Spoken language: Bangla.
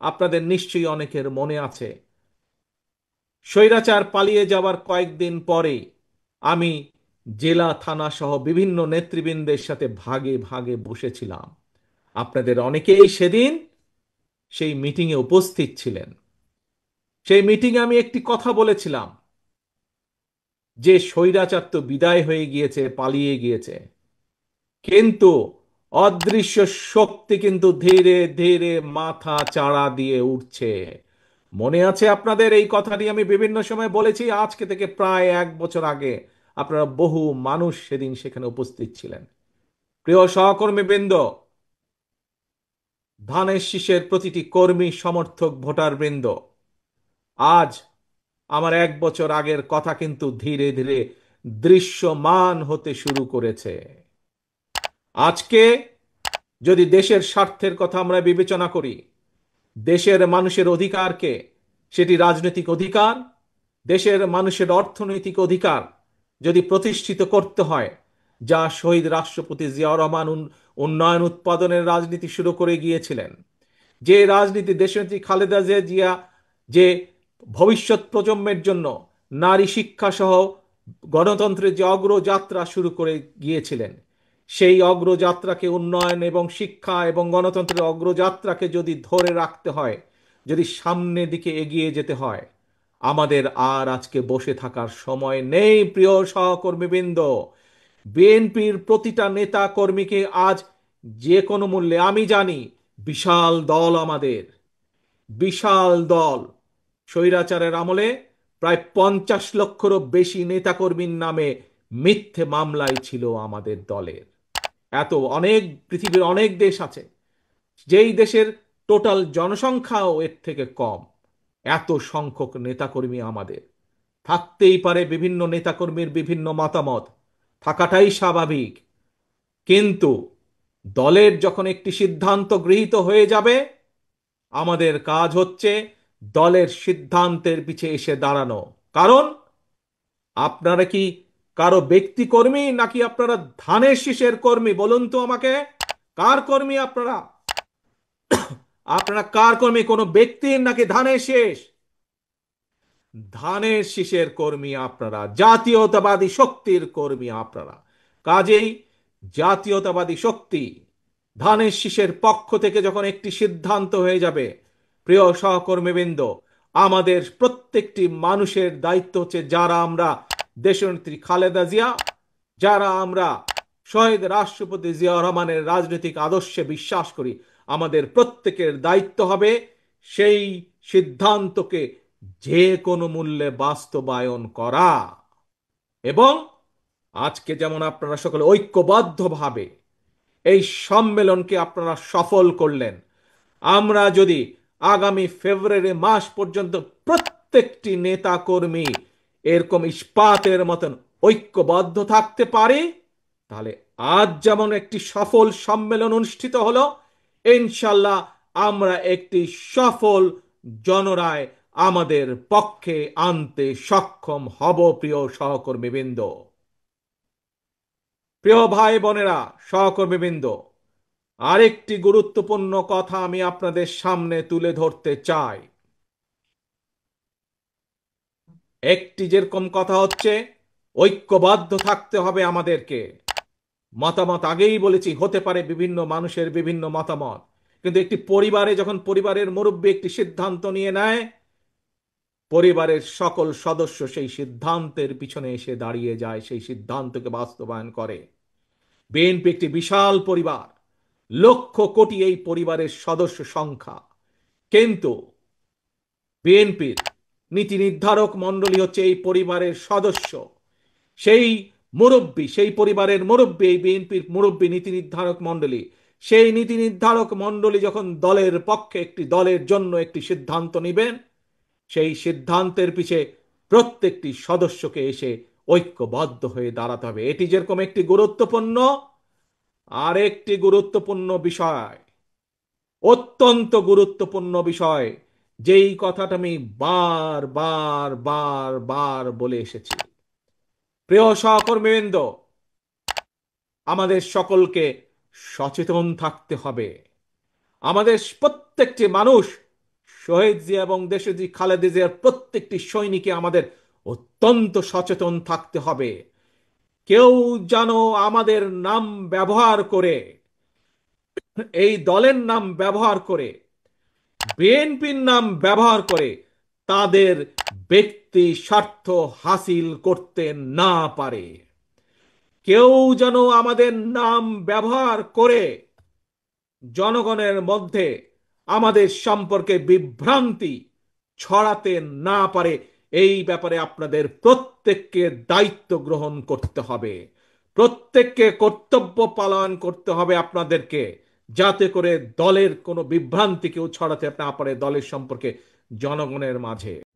আপনাদের নিশ্চয়ই অনেকের মনে আছে, স্বৈরাচার পালিয়ে যাওয়ার কয়েকদিন পরে আমি জেলা থানা সহ বিভিন্ন নেতৃবৃন্দের সাথে ভাগে ভাগে বসেছিলাম। আপনাদের অনেকেই সেদিন সেই মিটিংয়ে উপস্থিত ছিলেন। সেই মিটিংয়ে আমি একটি কথা বলেছিলাম যে স্বৈরাচার তো বিদায় হয়ে গিয়েছে, পালিয়ে গিয়েছে, কিন্তু অদৃশ্য শক্তি কিন্তু ধীরে ধীরে মাথা চাড়া দিয়ে উঠছে। মনে আছে আপনাদের? এই কথাটি আমি বিভিন্ন সময় বলেছি, আজকে থেকে প্রায় 1 বছর আগে। আপনারা বহু মানুষ সেদিন সেখানে উপস্থিত ছিলেন। প্রিয় সহকর্মীবৃন্দ, ধানের শীষের প্রতিটি কর্মী, সমর্থক, ভোটার বৃন্দ, আজ আমার 1 বছর আগের কথা কিন্তু ধীরে ধীরে দৃশ্যমান হতে শুরু করেছে। আজকে যদি দেশের স্বার্থের কথা আমরা বিবেচনা করি, দেশের মানুষের অধিকারকে, সেটি রাজনৈতিক অধিকার, দেশের মানুষের অর্থনৈতিক অধিকার যদি প্রতিষ্ঠিত করতে হয়, যা শহীদ রাষ্ট্রপতি জিয়াউর রহমান উন্নয়ন উৎপাদনের রাজনীতি শুরু করে গিয়েছিলেন, যে রাজনীতি দেশনেত্রী খালেদা জিয়া যে ভবিষ্যৎ প্রজন্মের জন্য নারী শিক্ষা সহ গণতন্ত্রের যে অগ্রযাত্রা শুরু করে গিয়েছিলেন, সেই অগ্রযাত্রাকে, উন্নয়ন এবং শিক্ষা এবং গণতন্ত্রের অগ্রযাত্রাকে যদি ধরে রাখতে হয়, যদি সামনের দিকে এগিয়ে যেতে হয়, আমাদের আর আজকে বসে থাকার সময় নেই। প্রিয় সহকর্মীবৃন্দ, বিএনপির প্রতিটা নেতা কর্মীকে আজ যে কোনো মূল্যে, আমি জানি বিশাল দল আমাদের, বিশাল দল, স্বৈরাচারের আমলে প্রায় 50 লক্ষেরও বেশি নেতাকর্মীর নামে মিথ্যে মামলায় ছিল আমাদের দলের। এত অনেক, পৃথিবীর অনেক দেশ আছে যেই দেশের টোটাল জনসংখ্যাও এর থেকে কম, এত সংখ্যক নেতাকর্মী আমাদের। থাকতেই পারে বিভিন্ন নেতাকর্মীর বিভিন্ন মতামত, থাকাটাই স্বাভাবিক, কিন্তু দলের যখন একটি সিদ্ধান্ত গৃহীত হয়ে যাবে, আমাদের কাজ হচ্ছে দলের সিদ্ধান্তের পিছে এসে দাঁড়ানো। কারণ আপনারা কি কারো ব্যক্তি কর্মী, নাকি আপনারা ধানের শীষের কর্মী? বলুন তো আমাকে, কার কর্মী আপনারা? আপনারা কার কর্মী, কোনো ব্যক্তির নাকি ধানের শীষ? ধানের শীষের কর্মী আপনারা, জাতীয়তাবাদী শক্তির কর্মী আপনারা। কাজেই জাতীয়তাবাদী শক্তি, ধানের শীষের পক্ষ থেকে যখন একটি সিদ্ধান্ত হয়ে যাবে, প্রিয় সহকর্মীবৃন্দ, আমাদের প্রত্যেকটি মানুষের দায়িত্ব হচ্ছে, যারা আমরা দেশনেত্রী খালেদা জিয়া, যারা আমরা শহীদ রাষ্ট্রপতি জিয়াউর রহমানের রাজনৈতিক আদর্শে বিশ্বাস করি, আমাদের প্রত্যেকের দায়িত্ব হবে সেই সিদ্ধান্তকে যে কোনো মূল্যে বাস্তবায়ন করা। এবং আজকে যেমন আপনারা সকলে ঐক্যবদ্ধভাবে এই সম্মেলনকে আপনারা সফল করলেন, আমরা যদি আগামী ফেব্রুয়ারি মাস পর্যন্ত প্রত্যেকটি নেতা কর্মী এরকম ইস্পাতের মতন ঐক্যবদ্ধ থাকতে পারি, তাহলে আজ যেমন একটি সফল সম্মেলন অনুষ্ঠিত হলো, ইনশাল্লাহ আমরা একটি সফল জনরায় আমাদের পক্ষে আনতে সক্ষম হব। প্রিয় সহকর্মীবৃন্দ, প্রিয় ভাই বোনেরা, সহকর্মীবৃন্দ, আরেকটি গুরুত্বপূর্ণ কথা আমি আপনাদের সামনে তুলে ধরতে চাই। একটি যেরকম কথা হচ্ছে, ঐক্যবদ্ধ থাকতে হবে আমাদেরকে। মতামত আগেই বলেছি, হতে পারে বিভিন্ন মানুষের বিভিন্ন মতামত, কিন্তু একটি পরিবারে যখন পরিবারের মুরব্বী একটি সিদ্ধান্ত নিয়ে নেয়, পরিবারের সকল সদস্য সেই সিদ্ধান্তের পিছনে এসে দাঁড়িয়ে যায়, সেই সিদ্ধান্তকে বাস্তবায়ন করে। বিএনপি একটি বিশাল পরিবার, লক্ষ কোটি এই পরিবারের সদস্য সংখ্যা, কিন্তু বিএনপির নীতি নির্ধারক মণ্ডলী হচ্ছে এই পরিবারের সদস্য। সেই মুরব্বী, সেই পরিবারের মুরব্বী, এই বিএনপির মুরব্বী নীতি নির্ধারক মণ্ডলী, সেই নীতি নির্ধারক মণ্ডলী যখন দলের পক্ষে, একটি দলের জন্য একটি সিদ্ধান্ত নেবেন, সেই সিদ্ধান্তের পিছে প্রত্যেকটি সদস্যকে এসে ঐক্যবদ্ধ হয়ে দাঁড়াতে হবে। এটি যেরকম একটি গুরুত্বপূর্ণ, আরেকটি গুরুত্বপূর্ণ বিষয়, অত্যন্ত গুরুত্বপূর্ণ বিষয়, যেই কথাটা আমি বার বার বার বার বলে এসেছি। প্রিয় সহকর্মীবৃন্দ, আমাদের সকলকে সচেতন থাকতে হবে। আমাদের প্রত্যেকটি মানুষ শহীদ জিয়া এবং দেশনেত্রী খালেদা জিয়ার প্রত্যেকটি সৈনিককে আমাদের অত্যন্ত সচেতন থাকতে হবে। কেউ যেন আমাদের নাম ব্যবহার করে, এই দলের নাম ব্যবহার করে, বিএনপির নাম ব্যবহার করে তাদের ব্যক্তি স্বার্থ হাসিল করতে না পারে। কেউ যেন আমাদের নাম ব্যবহার করে জনগণের মধ্যে আমাদের সম্পর্কে বিভ্রান্তি ছড়াতে না পারে। এই ব্যাপারে আপনাদের প্রত্যেককে দায়িত্ব গ্রহণ করতে হবে, প্রত্যেককে কর্তব্য পালন করতে হবে আপনাদেরকে, যাতে করে দলের কোনো বিভ্রান্তি কেউ ছড়াতে না পারে দলের সম্পর্কে জনগণের মাঝে।